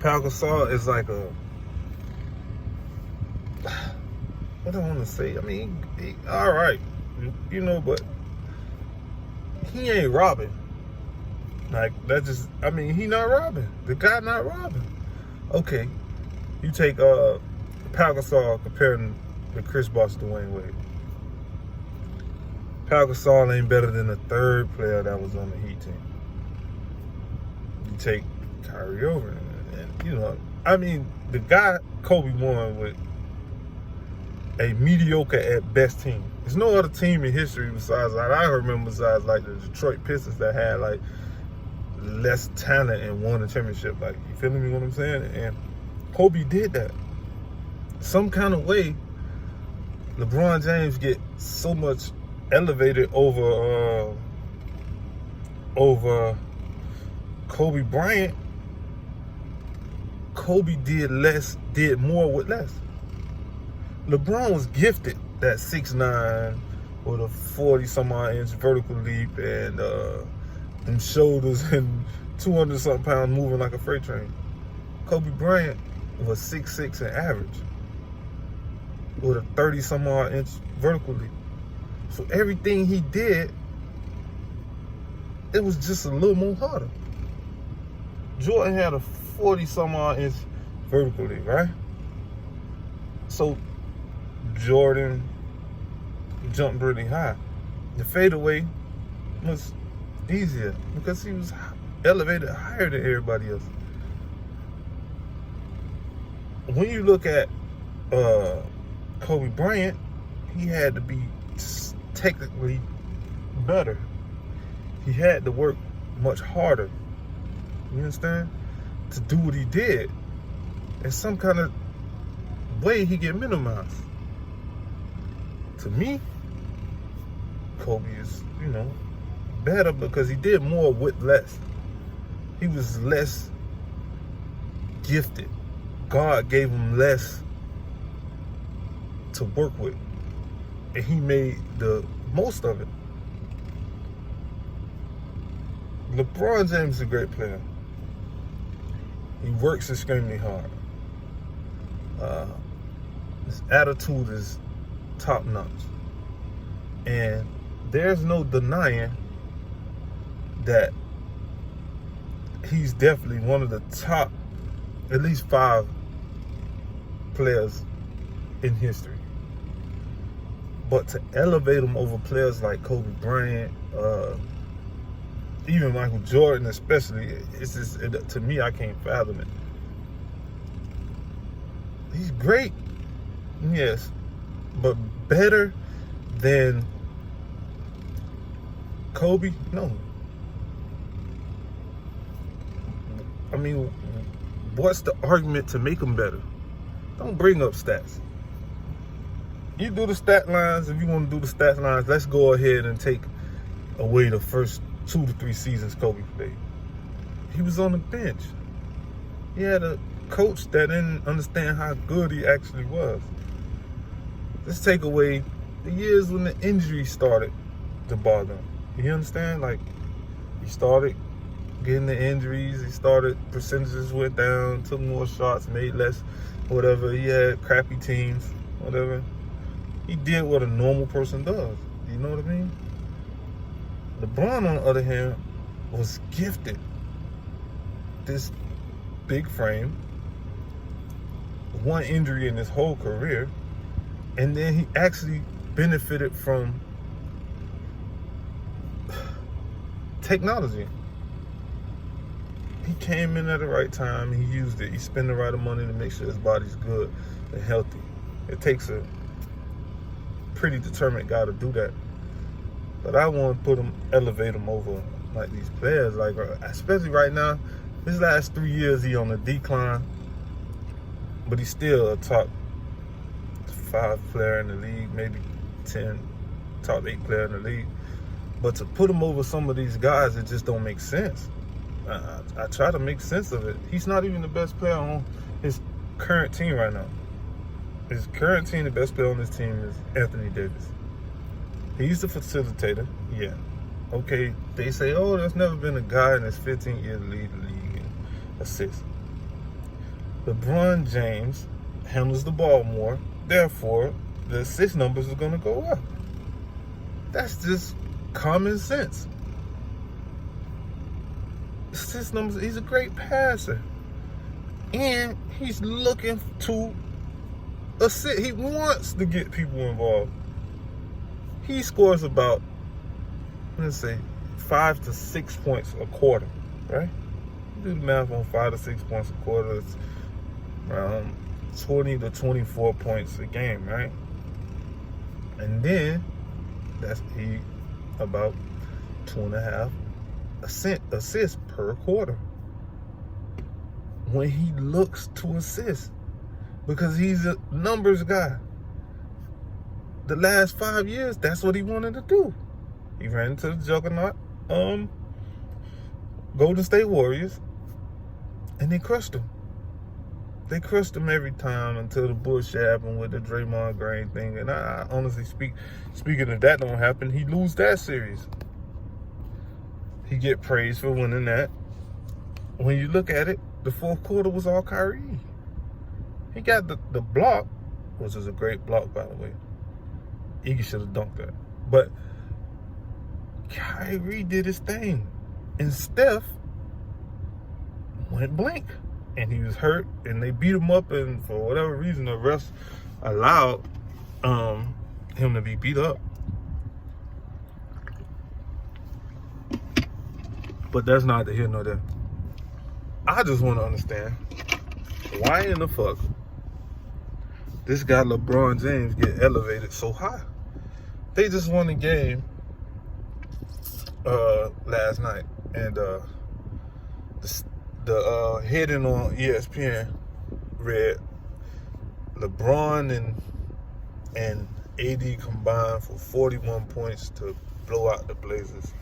Pau Gasol is like a, what do I want to say? I mean, he all right, but he ain't robbing. Like, that just, I mean, he not robbing. The guy not robbing. Okay, you take Pau Gasol comparing to Chris Bosh, Dwayne Wade. Pau Gasol ain't better than the third player that was on the Heat team. You take Kyrie over, and I mean, the guy Kobe won with a mediocre at best team. There's no other team in history besides, like, I remember, besides like the Detroit Pistons that had like less talent and won a championship. Like, you feeling me what I'm saying? And Kobe did that. Some kind of way, LeBron James get so much elevated over Kobe Bryant. Kobe did more with less. LeBron was gifted that 6'9" with a 40-some-odd inch vertical leap and them shoulders and 200-something pounds moving like a freight train. Kobe Bryant was 6'6" and average with a 30-some-odd inch vertical leap. So everything he did, it was just a little more harder. Jordan had a 40-some-odd inch vertical leap, right? So Jordan jumped really high. The fadeaway was easier because he was elevated higher than everybody else. When you look at Kobe Bryant, he had to be technically better. He had to work much harder, you understand, to do what he did. In some kind of way, he get minimized. To me, Kobe is, better because he did more with less. He was less gifted. God gave him less to work with, and he made the most of it. LeBron James is a great player. He works extremely hard. His attitude is top notch. And there's no denying that he's definitely one of the top, at least 5 players in history. But to elevate him over players like Kobe Bryant, even Michael Jordan especially, it's just, to me, I can't fathom it. He's great, yes, but better than Kobe? No. I mean, what's the argument to make him better? Don't bring up stats. You do the stat lines. If you want to do the stat lines, let's go ahead and take away the first 2 to 3 seasons Kobe played. He was on the bench. He had a coach that didn't understand how good he actually was. Let's take away the years when the injury started to bother him. You understand? Like, he started getting the injuries. He started, percentages went down, took more shots, made less, whatever. He had crappy teams, whatever. He did what a normal person does. You know what I mean? LeBron, on the other hand, was gifted this big frame, one injury in his whole career, and then he actually benefited from technology. He came in at the right time. He used it. He spent the right amount of money to make sure his body's good and healthy. It takes a pretty determined guy to do that. But I want to elevate him over like these players, like especially right now. His last 3 years, he on a decline, but he's still a top 5 player in the league, maybe 10, top 8 player in the league. But to put him over some of these guys, it just don't make sense. I try to make sense of it. He's not even the best player on his current team right now. His current team, the best player on his team is Anthony Davis. He's the facilitator, yeah. Okay, they say, oh, there's never been a guy in his 15 years lead the league in assists. LeBron James handles the ball more. Therefore, the assist numbers are going to go up. That's just common sense. Assist numbers, he's a great passer. And he's looking to assist. He wants to get people involved. He scores about, let's say, 5 to 6 points a quarter, right? Do the math on 5 to 6 points a quarter. It's around 20 to 24 points a game, right? And then that's about 2.5 assists per quarter when he looks to assist, because he's a numbers guy. The last 5 years, that's what he wanted to do. He ran into the juggernaut, Golden State Warriors, and they crushed him. They crushed him every time until the bullshit happened with the Draymond Green thing. And I honestly speaking if that don't happen, he lose that series. He get praised for winning that. When you look at it, the fourth quarter was all Kyrie. He got the block, which was a great block, by the way. Iggy should have dunked that. But Kyrie did his thing. And Steph went blank. And he was hurt, and they beat him up, and for whatever reason, the refs allowed him to be beat up. But that's neither here nor there. I just want to understand, why in the fuck this guy LeBron James get elevated so high? They just won the game last night, and the heading on ESPN read LeBron and AD combined for 41 points to blow out the Blazers.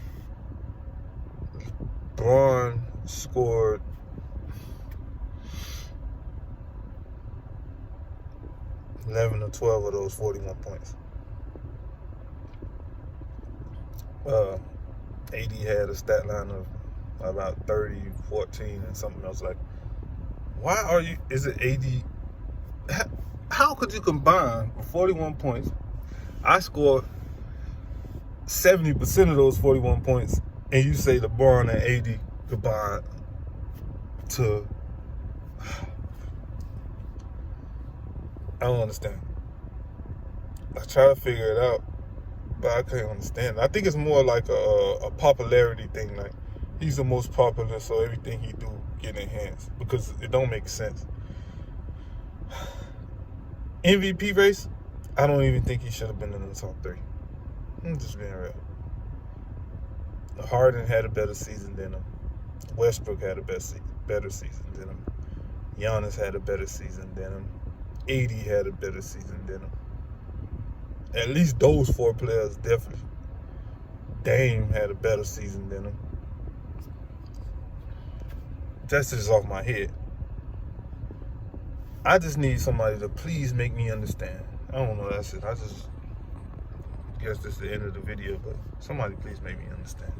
LeBron scored 11 or 12 of those 41 points. AD had a stat line of about 30, 14, and something else. Like, why are you, is it AD? How could you combine 41 points? I scored 70% of those 41 points, and you say LeBron and AD combined to, I don't understand. I try to figure it out, but I can't understand. I think it's more like a popularity thing. Like, he's the most popular, so everything he do get enhanced, because it don't make sense. MVP race, I don't even think he should have been in the top 3. I'm just being real. Harden had a better season than him. Westbrook had a better season than him. Giannis had a better season than him. AD had a better season than him. At least those 4 players, definitely. Dame had a better season than him. That's just off my head. I just need somebody to please make me understand. I don't know, that's it. I just guess this is the end of the video, but somebody please make me understand.